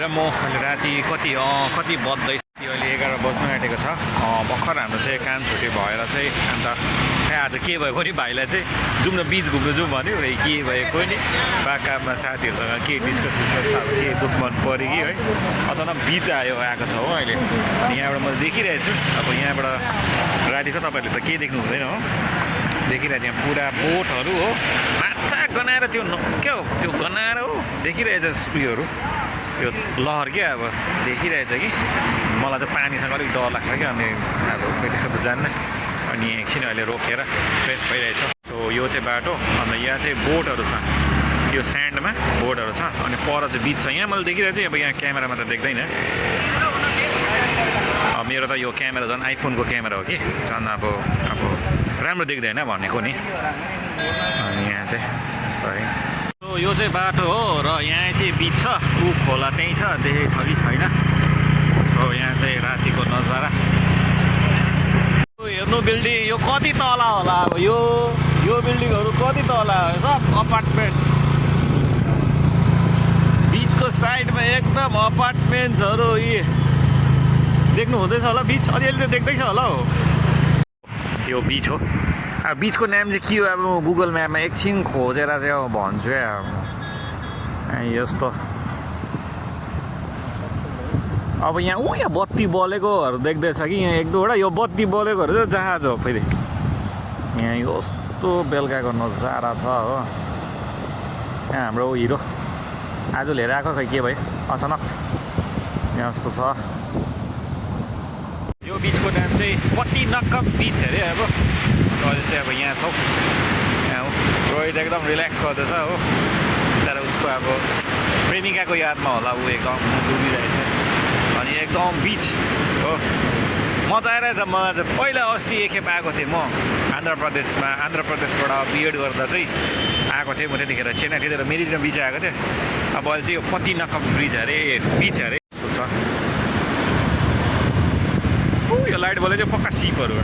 र म अहिले राति कति बज्दैछ अहिले 11 बज्नु आँटेको छ। भर्खर हाम्रो चाहिँ काम छुट्टी भएर चाहिँ अन्त आज के भएको नि भाइलाई चाहिँ जाउँ न बिच घुम्नु जाउँ भन्यो है। के भएको नि बाकामा साथीहरूसँग के डिस्कस अब के दुःख मन पऱ्यो कि है अचानक बिच आएको छ हो अहिले। अनि यहाँबाट म देखिरहेको छु। अब यहाँबाट राति छ तपाईँहरूले त केही देख्नु हुँदैन हो, देखिरहेको यहाँ पुरा बोटहरू हो, माछा गनाएर त्यो क्या हो त्यो गनाएर हो देखिरहेछ उयोहरू त्यो लहर क्या अब देखिरहेछ कि मलाई चाहिँ पानीसँग अलिक डर लाग्छ क्या। अनि अब त्यसो त जान्न। अनि यहाँ एकछिन अहिले रोकेर फ्रेस भइरहेछ। सो यो चाहिँ बाटो अन्त यहाँ चाहिँ बोटहरू छ, यो स्यान्डमा बोटहरू छ अनि पर चाहिँ बिच छ। यहाँ मैले देखिरहेको छु। अब यहाँ क्यामेरामा त देख्दैन, मेरो त यो क्यामेरा झन् आइफोनको क्यामेरा हो कि झन् अब राम्रो देख्दैन भनेको नि। अनि यहाँ चाहिँ यस्तो है। यो चाहिँ बाटो हो र यहाँ चाहिँ बिच छ, ऊ खोला त्यहीँ छ, देखेको छ कि छैन हो। यहाँ चाहिँ रातिको नजारा हेर्नु। बिल्डिङ यो कति तला होला अब यो बिल्डिङहरू कति तला हो, सब अपार्टमेन्ट्स बिचको साइडमा एकदम अपार्टमेन्ट्सहरू। यी देख्नु हुँदैछ होला बिच, अलिअलि त देख्दैछ होला हो। यो बिच हो। अब बिचको नाम चाहिँ के हो अब म गुगल म्यापमा एकछिन खोजेर चाहिँ अब भन्छु अब यस्तो। अब यहाँ यहाँ बत्ती बलेकोहरू देख्दैछ कि यहाँ एक दुईवटा यो बत्ती बलेकोहरू चाहिँ जहाज हो। फेरि यहाँ यस्तो बेलुकाको नजारा छ हो। यहाँ हाम्रो हिरो आज लिएर आएको खै के भयो अचानक यहाँ जस्तो छ। यो बिचको नाम चाहिँ पत्तीनक्कम बिच अरे। अब अहिले चाहिँ अब यहाँ छौँ, यहाँ हो रोहित एकदम रिल्याक्स गर्दैछ हो। बिचरा उसको अब प्रेमिकाको यादमा होला ऊ एकदम डुबिरहेछ। अनि एकदम बिच हो, मजा आइरहेछ। मलाई चाहिँ पहिला अस्ति एकखेप आएको थिएँ म आन्ध्र प्रदेशबाट बिएड गर्दा चाहिँ आएको थिएँ म। त्यतिखेर चेन्नईतिर मेरिना बिच आएको थिएँ। अब अहिले चाहिँ यो पत्तीनक्कम ब्रिज अरे बिच अरे छ। यो लाइट बले चाहिँ पक्का सिपहरू